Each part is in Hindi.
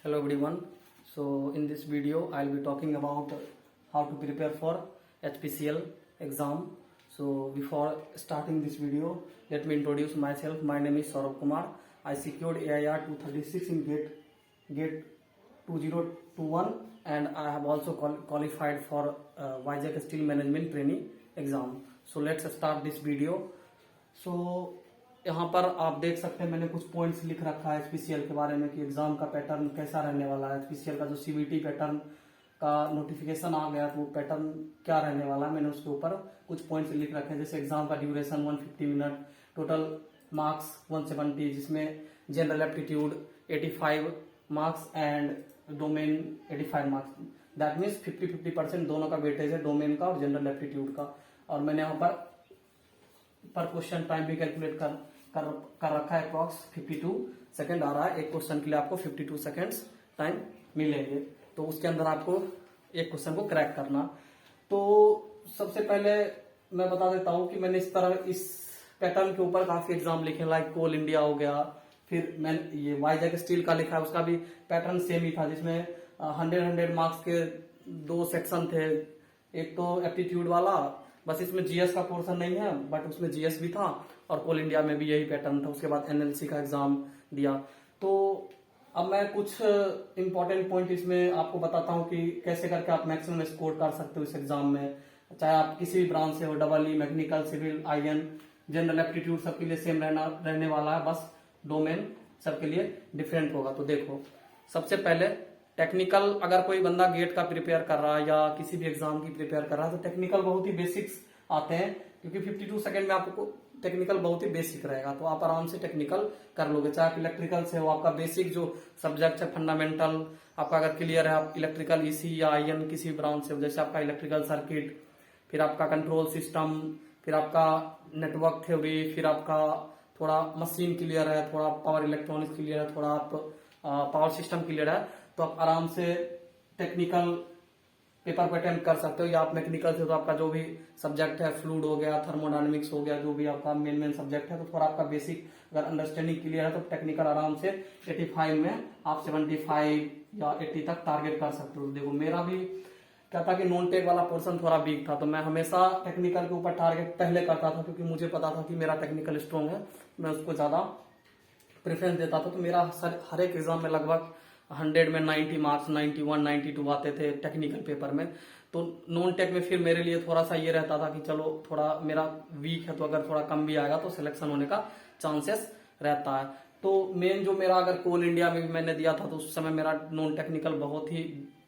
Hello everyone. So in this video I'll be talking about how to prepare for HPCL exam. So before starting this video, let me introduce myself. My name is Saurabh Kumar. I secured AIR 236 in gate 2021 and I have also qualified for Vizag Steel Management Trainee exam. So let's start this video. So यहाँ पर आप देख सकते हैं मैंने कुछ पॉइंट्स लिख रखा है एचपीसीएल के बारे में कि एग्जाम का पैटर्न कैसा रहने वाला है। एचपीसीएल का जो सीबीटी पैटर्न का नोटिफिकेशन आ गया तो वो पैटर्न क्या रहने वाला है, मैंने उसके ऊपर कुछ पॉइंट्स लिख रखे हैं। जैसे एग्जाम का ड्यूरेशन 150 मिनट, टोटल मार्क्स 170, जिसमें general aptitude 85 marks and domain 85 marks. That means 50-50% दोनों का वेटेज है, डोमेन का और जनरल एप्टीट्यूड का। और मैंने यहाँ पर क्वेश्चन टाइम भी कैलकुलेट कर रखा है। अप्रॉक्स 52 सेकंड आ रहा है। एक क्वेश्चन के लिए आपको 52 सेकंड्स टाइम मिलेंगे, तो उसके अंदर आपको एक क्वेश्चन को क्रैक करना। तो सबसे पहले मैं बता देता हूं कि मैंने इस पैटर्न के ऊपर काफी एग्जाम लिखे, लाइक कोल इंडिया हो गया, फिर मैंने ये वाइजैक स्टील का लिखा है, उसका भी पैटर्न सेम ही था, जिसमें 100 मार्क्स के 2 सेक्शन थे। एक तो एप्टीट्यूड वाला, बस इसमें जीएस का पोर्शन नहीं है, बट उसमें जीएस भी था, और कोल इंडिया में भी यही पैटर्न था। उसके बाद एनएलसी का एग्जाम दिया। तो अब मैं कुछ इंपॉर्टेंट पॉइंट इसमें आपको बताता हूं कि कैसे करके आप मैक्सिमम स्कोर कर सकते हो इस एग्जाम में, चाहे आप किसी भी ब्रांच से हो, double E, mechanical, civil, IN, general aptitude सबके लिए सेम रहने वाला है, बस डोमेन सबके लिए डिफरेंट होगा। तो देखो, सबसे पहले टेक्निकल, अगर कोई बंदा गेट का प्रिपेयर कर रहा है या किसी भी एग्जाम की प्रिपेयर कर रहा है तो टेक्निकल बहुत ही बेसिक्स आते हैं, क्योंकि 52 सेकंड में आपको टेक्निकल बहुत ही बेसिक रहेगा, तो आप आराम से टेक्निकल कर लोगे। चाहे आप इलेक्ट्रिकल से हो, आपका बेसिक जो सब्जेक्ट है फंडामेंटल आपका अगर क्लियर है, आप इलेक्ट्रिकल ईसी या आईएन किसी ब्रांच से हो, जैसे आपका इलेक्ट्रिकल सर्किट, फिर आपका कंट्रोल सिस्टम, फिर आपका नेटवर्क थ्योरी, फिर आपका थोड़ा मशीन क्लियर है, थोड़ा पावर इलेक्ट्रॉनिक्स क्लियर है, थोड़ा आप पावर सिस्टम क्लियर है, तो आप आराम से टेक्निकल पेपर को अटेम्प्ट कर सकते हो। या आप मैकेनिकल से तो आपका जो भी सब्जेक्ट है, फ्लूइड हो गया, थर्मोडायनेमिक्स हो गया, जो भी आपका मेन सब्जेक्ट है, तो थोड़ा आपका बेसिक अगर अंडरस्टैंडिंग क्लियर है तो टेक्निकल आराम से 85 में आप 75 या 80 तक टारगेट कर सकते हो। देखो, मेरा भी क्या था कि नॉन टेक वाला पोर्शन थोड़ा वीक था, तो मैं हमेशा टेक्निकल के ऊपर टारगेट पहले करता था, क्योंकि मुझे पता था कि मेरा टेक्निकल स्ट्रॉन्ग है, मैं उसको ज्यादा प्रेफरेंस देता था। तो मेरा हर एक एग्जाम में लगभग 100 में 90 मार्क्स, 91, 92 आते थे टेक्निकल पेपर में। तो नॉन टेक में फिर मेरे लिए थोड़ा सा ये रहता था कि चलो थोड़ा मेरा वीक है, तो अगर थोड़ा कम भी आएगा तो सिलेक्शन होने का चांसेस रहता है। तो मेन जो मेरा, अगर कोल इंडिया में भी मैंने दिया था तो उस समय मेरा नॉन टेक्निकल बहुत ही,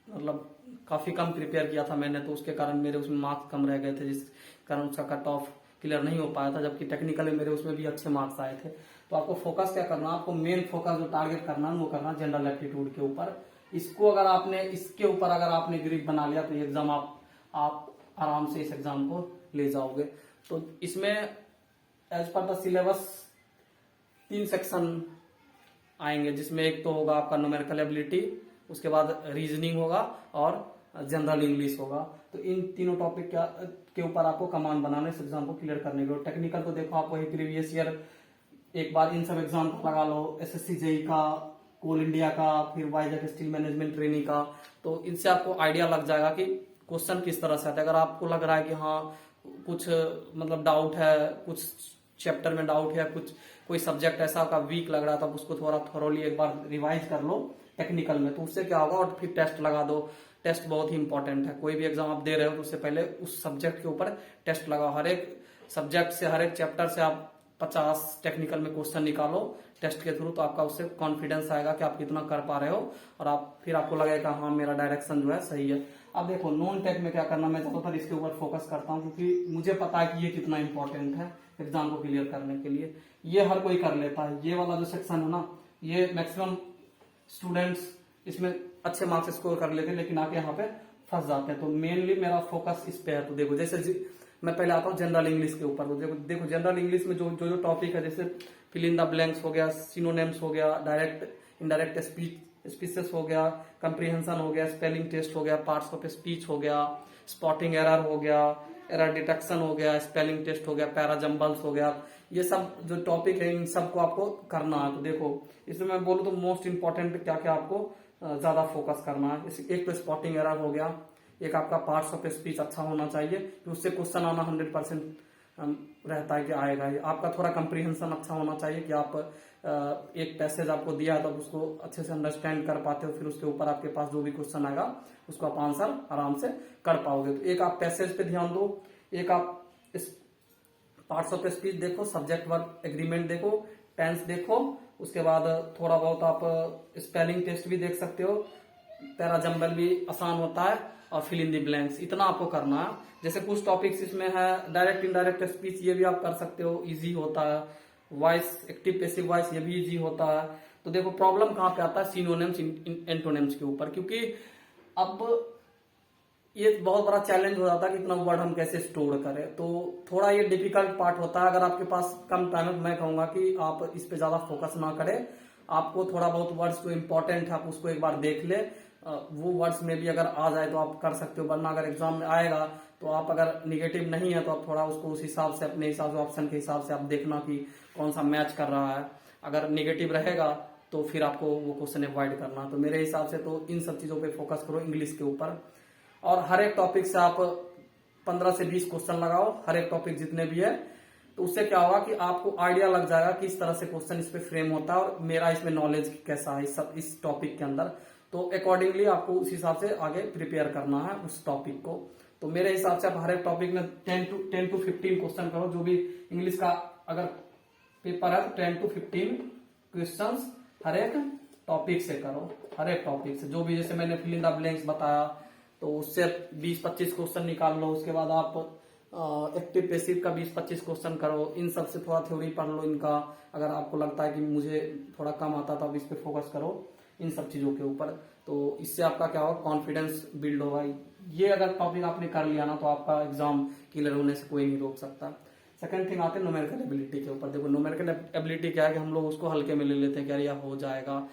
मतलब काफी कम प्रिपेयर किया था मैंने, तो उसके कारण मेरे उसमें मार्क्स कम रह गए थे, जिस कारण उसका कट ऑफ क्लियर नहीं हो पाया था। जबकि टेक्निकल में मेरे उसमें भी अच्छे मार्क्स आए थे। तो आपको फोकस क्या करना, आपको मेन फोकस जो टारगेट करना है वो करना जनरल एप्टीट्यूड के ऊपर। इसको अगर आपने, इसके ऊपर अगर आपने ग्रिप बना लिया तो ये एग्जाम आप आराम से इस एग्जाम को ले जाओगे। तो इसमें as per the syllabus 3 section आएंगे, जिसमें एक तो होगा आपका न्यूमेरिकल एबिलिटी, उसके बाद रीजनिंग होगा और जनरल इंग्लिश होगा। तो इन तीनों टॉपिक के ऊपर आपको कमांड बनाना इस एग्जाम को क्लियर करने के लिए। टेक्निकल तो देखो, आप वही प्रीवियस ईयर एक बार इन सब एग्जाम को लगा लो, एसएससी जेई का, कोल इंडिया का, फिर वाइजैक स्टील मैनेजमेंट ट्रेनी का, तो इनसे आपको आइडिया लग जाएगा कि क्वेश्चन किस तरह से आता है। अगर आपको लग रहा है कि हाँ कुछ मतलब डाउट है, कुछ चैप्टर में डाउट है, कुछ कोई सब्जेक्ट ऐसा आपका वीक लग रहा है, तो उसको थोड़ा थॉरोली एक बार रिवाइज कर लो टेक्निकल में, तो उससे क्या होगा, और फिर टेस्ट लगा दो। टेस्ट बहुत ही इंपॉर्टेंट है, कोई भी एग्जाम आप दे रहे हो तो उससे पहले उस सब्जेक्ट के ऊपर टेस्ट लगाओ। हर एक सब्जेक्ट से, हर एक चैप्टर से आप 50 टेक्निकल में क्वेश्चन निकालो टेस्ट के थ्रू, तो आपका उससे कॉन्फिडेंस आएगा कि आप कितना कर पा रहे हो, और आप फिर आपको लगेगा हाँ मेरा डायरेक्शन जो है सही है। अब देखो, नॉन टेक में क्या करना, मैं ज्यादातर इसके ऊपर फोकस करता हूँ, क्योंकि मुझे पता है कि ये कितना इंपॉर्टेंट है एग्जाम को क्लियर करने के लिए। ये हर कोई कर लेता है, ये वाला जो सेक्शन है ना, ये मैक्सिमम स्टूडेंट्स इसमें अच्छे मार्क्स स्कोर कर लेते हैं, लेकिन आके यहाँ पे फंस जाते हैं। तो मेनली मेरा फोकस इस पे है। तो देखो, जैसे मैं पहले आता हूँ जनरल इंग्लिश के ऊपर। तो देखो जनरल इंग्लिश में जो टॉपिक है, जैसे फिल इन द ब्लैंक्स हो गया, सिनोनिम्स हो गया, डायरेक्ट इनडायरेक्ट स्पीचेस हो गया, कंप्रीहेंशन हो गया, स्पेलिंग टेस्ट हो गया, पार्ट्स ऑफ स्पीच हो गया, स्पॉटिंग एरर हो गया, एरर डिटेक्शन हो गया, स्पेलिंग टेस्ट हो गया, पैराजम्बल्स हो गया, ये सब जो टॉपिक है इन सबको आपको करना है। तो देखो, इसमें मैं बोलूँ तो मोस्ट इंपॉर्टेंट क्या क्या आपको ज्यादा फोकस करना है। एक तो स्पॉटिंग एरर हो गया, एक आपका पार्ट्स ऑफ स्पीच अच्छा होना चाहिए कि उससे क्वेश्चन आना 100% रहता है कि आएगा ही। आपका थोड़ा कंप्रीहेंशन अच्छा होना चाहिए कि आप एक पैसेज आपको दिया है तो आप उसको अच्छे से अंडरस्टैंड कर पाते हो, फिर उसके ऊपर आपके पास जो भी क्वेश्चन आएगा उसको आप आंसर आराम से कर पाओगे। तो एक आप पैसेज पे ध्यान दो, एक आप इस पार्ट्स ऑफ स्पीच देखो, सब्जेक्ट वर्ब एग्रीमेंट देखो, टेंस देखो, उसके बाद थोड़ा बहुत आप स्पेलिंग टेस्ट भी देख सकते हो, पैरा जंबल भी आसान होता है, और फिल इन दी ब्लैंक्स, इतना आपको करना है। जैसे कुछ टॉपिक्स इसमें है डायरेक्ट इनडायरेक्ट स्पीच, ये भी आप कर सकते हो, इजी होता है। वॉइस, एक्टिव पैसिव वॉइस, ये भी इजी होता है। तो देखो प्रॉब्लम कहाँ पे आता है, सिनोनिम्स एंटोनिम्स के ऊपर, क्योंकि अब ये बहुत बड़ा चैलेंज हो जाता है कि इतना वर्ड हम कैसे स्टोर करें, तो थोड़ा ये डिफिकल्ट पार्ट होता है। अगर आपके पास कम टाइम है, मैं कहूंगा कि आप इस पे ज्यादा फोकस ना करें, आपको थोड़ा बहुत वर्ड्स जो इंपॉर्टेंट है आप उसको एक बार देख ले, वो वर्ड्स में भी अगर आ जाए तो आप कर सकते हो, वरना अगर एग्जाम में आएगा तो आप अगर निगेटिव नहीं है तो आप थोड़ा उसको उस हिसाब से अपने हिसाब से ऑप्शन के हिसाब से आप देखना कि कौन सा मैच कर रहा है। अगर निगेटिव रहेगा तो फिर आपको वो क्वेश्चन अवॉइड करना। तो मेरे हिसाब से तो इन सब चीजों पे फोकस करो, इंग्लिश के ऊपर, और हर एक टॉपिक से आप 15 से 20 क्वेश्चन लगाओ, हर एक टॉपिक जितने भी है। तो उससे क्या होगा कि आपको आइडिया लग जाएगा कि इस तरह से क्वेश्चन इस पे फ्रेम होता है और मेरा इसमें नॉलेज कैसा है इस टॉपिक के अंदर। तो अकॉर्डिंगली आपको उस हिसाब से आगे प्रिपेयर करना है उस टॉपिक को। तो मेरे हिसाब से आप हर एक टॉपिक में 10 to 15 क्वेश्चन करो। जो भी इंग्लिश का अगर पेपर है तो 10 to 15 क्वेश्चन हर एक टॉपिक से करो, हर एक टॉपिक से। जो भी जैसे मैंने फिल इन द ब्लैंक्स बताया तो उससे 20-25 क्वेश्चन निकाल लो। उसके बाद आप एक्टिव पैसिव का 20-25 क्वेश्चन करो। इन सब से थोड़ा थ्योरी पढ़ लो इनका। अगर आपको लगता है कि मुझे थोड़ा कम आता तो आप इस पे फोकस करो, इन सब चीजों के ऊपर। तो इससे आपका क्या होगा, कॉन्फिडेंस बिल्ड होगा। ये अगर टॉपिक आपने कर लिया ना तो आपका एग्जाम क्लियर होने से कोई नहीं रोक सकता। सेकंड थिंग आते हैं न्यूमेरिकल एबिलिटी के ऊपर। देखो न्यूमेरिकल एबिलिटी क्या है कि हम लोग उसको हल्के में ले लेते हैं कि यार यह हो जाएगा,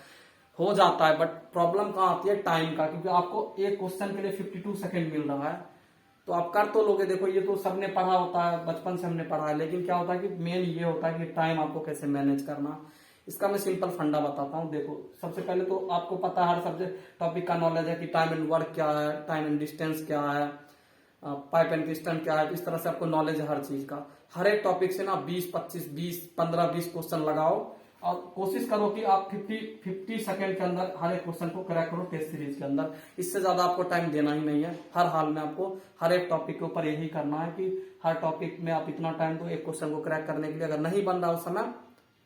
हो जाता है, बट प्रॉब्लम कहाँ आती है, टाइम का। क्योंकि आपको एक क्वेश्चन के लिए 52 सेकंड मिल रहा है तो आप कर तो लोगे। देखो ये तो सबने पढ़ा होता है, बचपन से हमने पढ़ा है, लेकिन क्या होता है कि मेन ये होता है कि टाइम आपको कैसे मैनेज करना। इसका मैं सिंपल फंडा बताता हूँ। देखो सबसे पहले तो आपको पता है हर सब्जेक्ट टॉपिक का नॉलेज है कि टाइम एंड वर्क क्या है, टाइम एंड डिस्टेंस क्या है, पाइप एंड पिस्टन क्या है। इस तरह से आपको नॉलेज है हर चीज का। हर एक टॉपिक से ना 15-20 क्वेश्चन लगाओ और कोशिश करो कि आप 50 सेकंड के अंदर हर एक क्वेश्चन को क्रैक करो टेस्ट सीरीज के अंदर। इससे ज्यादा आपको टाइम देना ही नहीं है। हर हाल में आपको हर एक टॉपिक के ऊपर यही करना है कि हर टॉपिक में आप इतना टाइम दो एक क्वेश्चन को क्रैक करने के लिए। अगर नहीं बन रहा उस समय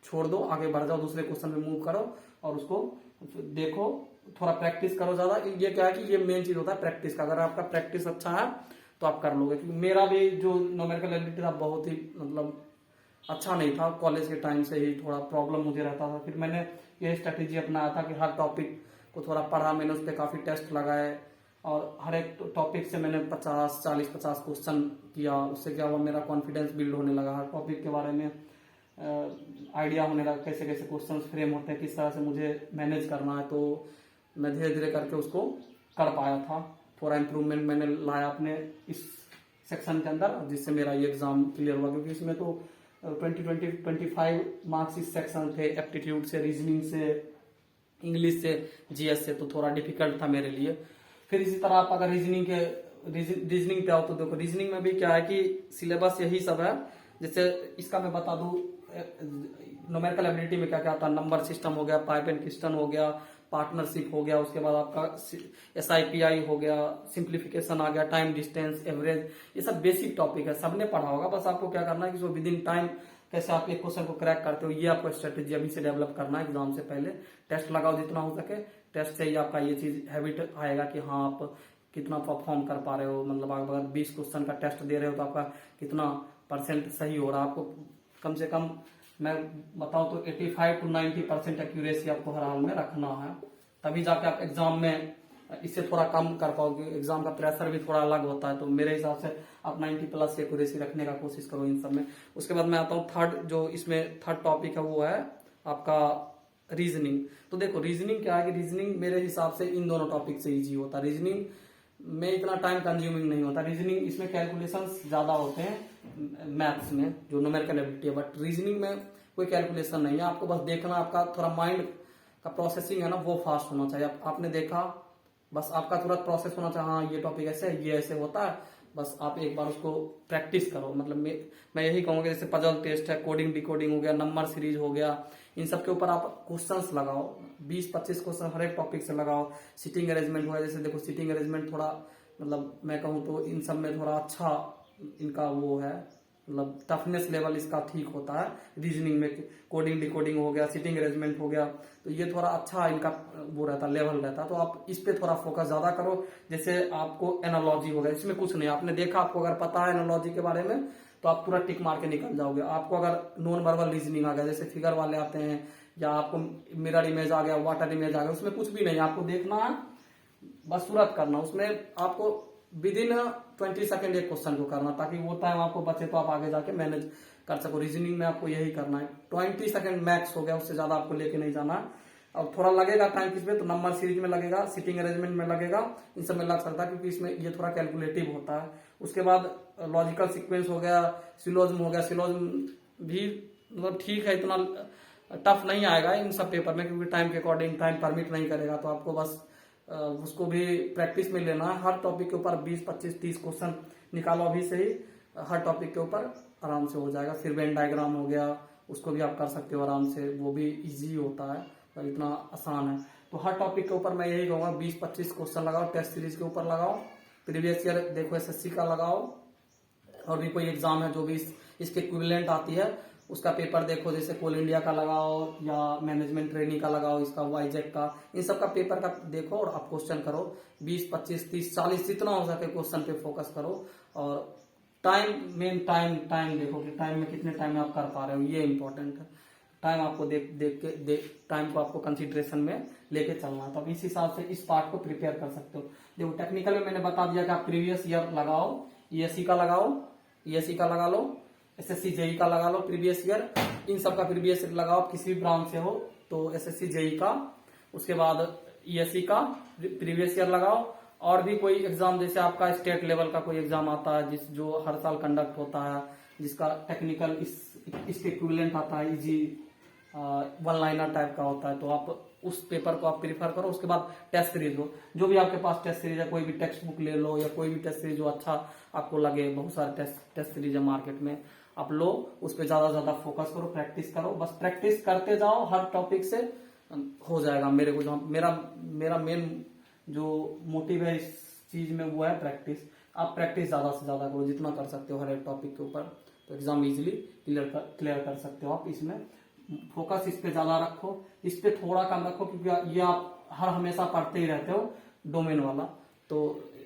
छोड़ दो, आगे बढ़ जाओ, दूसरे क्वेश्चन पे मूव करो और उसको देखो, थोड़ा प्रैक्टिस करो ज्यादा। ये क्या है कि ये मेन चीज होता है प्रैक्टिस का। अगर आपका प्रैक्टिस अच्छा है तो आप कर लोगे। क्योंकि मेरा भी जो न्यूमेरिकल एबिलिटी था बहुत ही मतलब अच्छा नहीं था। कॉलेज के टाइम से ही थोड़ा प्रॉब्लम मुझे रहता था। फिर मैंने ये स्ट्रेटेजी अपनाया था कि हर टॉपिक को थोड़ा पढ़ा, मैंने उस पर काफी टेस्ट लगाए और हर एक टॉपिक से मैंने 50 क्वेश्चन किया। उससे क्या हुआ, मेरा कॉन्फिडेंस बिल्ड होने लगा, हर टॉपिक के बारे में आइडिया होने लगा, कैसे कैसे क्वेश्चन फ्रेम होते हैं, किस तरह से मुझे मैनेज करना है। तो मैं धीरे धीरे करके उसको कर पाया था। थोड़ा इम्प्रूवमेंट मैंने लाया अपने इस सेक्शन के अंदर, जिससे मेरा ये एग्जाम क्लियर हुआ। क्योंकि इसमें तो 25 मार्क्स इस सेक्शन थे, एप्टीट्यूड से, रीजनिंग से, इंग्लिश से, जीएस से, तो थोड़ा डिफिकल्ट था मेरे लिए। फिर इसी तरह आप अगर रीजनिंग पे आओ तो देखो रीजनिंग में भी क्या है कि सिलेबस यही सब है। जैसे इसका मैं बता दूं, न्यूमेरिकल एबिलिटी में क्या क्या आता है, नंबर सिस्टम हो गया, पाइप एंड पिस्टन हो गया, पार्टनरशिप हो गया, उसके बाद आपका SIPI हो गया, सिंप्लीफिकेशन आ गया, टाइम डिस्टेंस एवरेज, ये सब बेसिक टॉपिक है, सबने पढ़ा होगा। बस आपको क्या करना है कि विद इन टाइम कैसे आप एक क्वेश्चन को क्रैक करते हो, ये आपको स्ट्रेटेजी अभी से डेवलप करना है। एग्जाम से पहले टेस्ट लगाओ जितना हो सके, टेस्ट से ही आपका ये चीज हैबिट आएगा कि हाँ आप कितना परफॉर्म कर पा रहे हो। मतलब आप अगर 20 क्वेश्चन का टेस्ट दे रहे हो तो आपका कितना % सही हो रहा है। आपको कम से कम मैं बताऊं तो 85 to 90% एक्यूरेसी आपको हर हाल में रखना है, तभी जाके आप एग्जाम में इससे थोड़ा कम कर पाओगे। एग्जाम का प्रेशर भी थोड़ा अलग होता है, तो मेरे हिसाब से आप 90+ एक्यूरेसी रखने का कोशिश करो इन सब में। उसके बाद मैं आता हूँ थर्ड टॉपिक है, वो है आपका रीजनिंग। तो देखो रीजनिंग क्या है कि रीजनिंग मेरे हिसाब से इन दोनों टॉपिक से इजी होता है। रीजनिंग में इतना टाइम कंज्यूमिंग नहीं होता। रीजनिंग इसमें कैलकुलेशंस ज्यादा होते हैं मैथ्स में, जो न्यूमेरिकल एबिलिटी है, बट रीजनिंग में कोई कैलकुलेशन नहीं है। आपको बस देखना, आपका थोड़ा माइंड का प्रोसेसिंग है ना वो फास्ट होना चाहिए। आपने देखा, बस आपका तुरंत प्रोसेस होना चाहिए, हाँ ये टॉपिक ऐसे है, ये ऐसे होता है, बस आप एक बार उसको प्रैक्टिस करो। मतलब मैं यही कहूंगा, जैसे पजल टेस्ट है, कोडिंग डिकोडिंग हो गया, नंबर सीरीज हो गया, इन सब के ऊपर आप क्वेश्चंस लगाओ, 20-25 क्वेश्चन हर एक टॉपिक से लगाओ। सिटिंग अरेंजमेंट हुआ, जैसे देखो सिटिंग अरेंजमेंट थोड़ा, मतलब मैं कहूँ तो इन सब में थोड़ा अच्छा इनका वो है, मतलब टफनेस लेवल इसका ठीक होता है। रीजनिंग में कोडिंग डिकोडिंग हो गया, सिटिंग अरेंजमेंट हो गया, तो ये थोड़ा अच्छा इनका वो रहता, लेवल रहता, तो आप इस पे थोड़ा फोकस ज्यादा करो। जैसे आपको एनालॉजी हो गया, इसमें कुछ नहीं, आपने देखा, आपको अगर पता है एनालॉजी के बारे में तो आप पूरा टिक मार के निकल जाओगे। आपको अगर नॉन वर्बल रीजनिंग आ गया, जैसे फिगर वाले आते हैं, या आपको मिरर इमेज आ गया, वाटर इमेज आ गया, उसमें कुछ भी नहीं, आपको देखना है, बस तुरंत करना। उसमें आपको विद इन 20 सेकेंड एक क्वेश्चन को करना, ताकि वो टाइम आपको बचे तो आप आगे जाके मैनेज कर सको। रीजनिंग में आपको यही करना है, 20 सेकेंड मैक्स हो गया, उससे ज्यादा आपको लेके नहीं जाना है। अब थोड़ा लगेगा टाइम किसमें, तो नंबर सीरीज में लगेगा, सिटिंग अरेंजमेंट में लगेगा, इन सब में लग सकता है, क्योंकि इसमें ये थोड़ा कैलकुलेटिव होता है। उसके बाद लॉजिकल सीक्वेंस हो गया, सिलोज्म हो गया, सिलोज्म भी मतलब ठीक है, इतना टफ नहीं आएगा इन सब पेपर में, क्योंकि टाइम के अकॉर्डिंग टाइम परमिट नहीं करेगा, तो आपको बस उसको भी प्रैक्टिस में लेना है। हर टॉपिक के ऊपर 20, 25, 30 क्वेश्चन निकालो अभी से ही, हर टॉपिक के ऊपर आराम से हो जाएगा। फिर वेन डायग्राम हो गया, उसको भी आप कर सकते हो आराम से, वो भी इजी होता है, तो इतना आसान है। तो हर टॉपिक के ऊपर मैं यही कहूँगा 20-25 क्वेश्चन लगाओ, टेस्ट सीरीज के ऊपर लगाओ, प्रीवियस ईयर देखो एसएससी का लगाओ, और भी कोई एग्जाम है जो भी इसके इक्विवेलेंट आती है उसका पेपर देखो, जैसे कोल इंडिया का लगाओ या मैनेजमेंट ट्रेनिंग का लगाओ, इसका वाईजेक का, इन सब का पेपर का देखो और आप क्वेश्चन करो। 20, 25, 30, 40 जितना हो सके क्वेश्चन पे फोकस करो। और मेन टाइम देखो कि टाइम में कितने टाइम में आप कर पा रहे हो, ये इंपॉर्टेंट है। टाइम आपको टाइम को आपको कंसिडरेशन में लेके चलना है, तो अब इस हिसाब से इस पार्ट को प्रिपेयर कर सकते हो। देखो टेक्निकल में मैंने बता दिया कि आप प्रीवियस ईयर लगाओ, ईएससी का लगाओ, ईएससी का लगा लो, एसएससी जेई का लगा लो प्रीवियस ईयर, इन सब का प्रीवियस ईयर लगाओ, किसी भी ब्रांच से हो तो एसएससी जेई का, उसके बाद ईएससी का प्रीवियस ईयर लगाओ। और भी कोई एग्जाम, जैसे आपका स्टेट लेवल का कोई एग्जाम आता है जो हर साल कंडक्ट होता है, जिसका टेक्निकल इसके इक्विवेलेंट आता है, इजी वन लाइनर टाइप का होता है, तो आप उस पेपर को आप प्रीफर करो। उसके बाद टेस्ट सीरीज लो, जो भी आपके पास टेस्ट सीरीज है, कोई भी टेक्स्ट बुक ले लो, या कोई भी टेस्ट सीरीज जो अच्छा आपको लगे, बहुत सारे टेस्ट सीरीज है मार्केट में, आप लो, उस पर ज्यादा फोकस करो, प्रैक्टिस करो, बस प्रैक्टिस करते जाओ, हर टॉपिक से हो जाएगा। मेरे को जो मेरा मेन जो मोटिव है इस चीज में वो है प्रैक्टिस। आप प्रैक्टिस ज्यादा से ज्यादा करो, जितना कर सकते हो हर एक टॉपिक के ऊपर, तो एग्जाम इजिली क्लियर कर सकते हो। आप इसमें फोकस इस पे ज्यादा रखो, इस पे थोड़ा कम रखो, क्योंकि ये आप हर हमेशा पढ़ते ही रहते हो डोमेन वाला, तो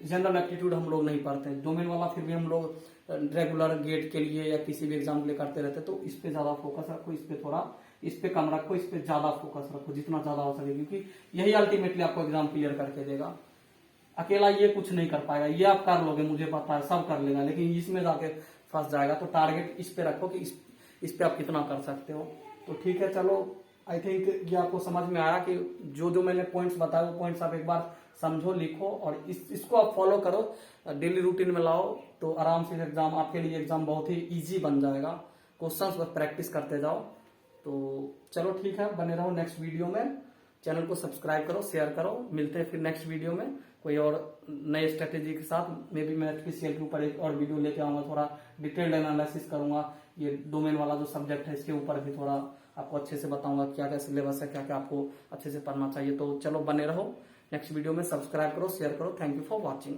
जनरल एप्टीट्यूड हम लोग नहीं पढ़ते हैं, डोमेन वाला फिर भी हम लोग रेगुलर गेट के लिए या किसी भी एग्जाम के लिए करते रहते हैं। तो इस पे ज्यादा फोकस रखो, इस पे कम रखो, इस पे ज्यादा फोकस रखो, जितना ज्यादा हो सके, क्योंकि यही अल्टीमेटली आपको एग्जाम क्लियर करके देगा। अकेला ये कुछ नहीं कर पाएगा, ये आप कर लोगे, मुझे पता है सब कर लेगा, लेकिन इसमें जाके फंस जाएगा। तो टारगेट इस पे रखो कि इस पे आप कितना कर सकते हो। तो ठीक है, चलो, आई थिंक ये आपको समझ में आया कि जो मैंने पॉइंट्स बताए वो पॉइंट्स आप एक बार समझो, लिखो, और इसको आप फॉलो करो, डेली रूटीन में लाओ, तो आराम से एग्जाम आपके लिए एग्जाम बहुत ही इजी बन जाएगा। क्वेश्चंस बस प्रैक्टिस करते जाओ। तो चलो ठीक है, बने रहो नेक्स्ट वीडियो में, चैनल को सब्सक्राइब करो, शेयर करो, मिलते हैं फिर नेक्स्ट वीडियो में कोई और नए स्ट्रेटेजी के साथ। मे बी मैं एचपीसीएल के ऊपर एक और वीडियो लेके आऊंगा, थोड़ा डिटेल्ड एनालिसिस करूंगा, ये डोमेन वाला जो सब्जेक्ट है इसके ऊपर भी थोड़ा आपको अच्छे से बताऊंगा, क्या क्या सिलेबस है, क्या क्या आपको अच्छे से पढ़ना चाहिए। तो चलो बने रहो, नेक्स्ट वीडियो में सब्सक्राइब करो, शेयर करो। Thank you for watching.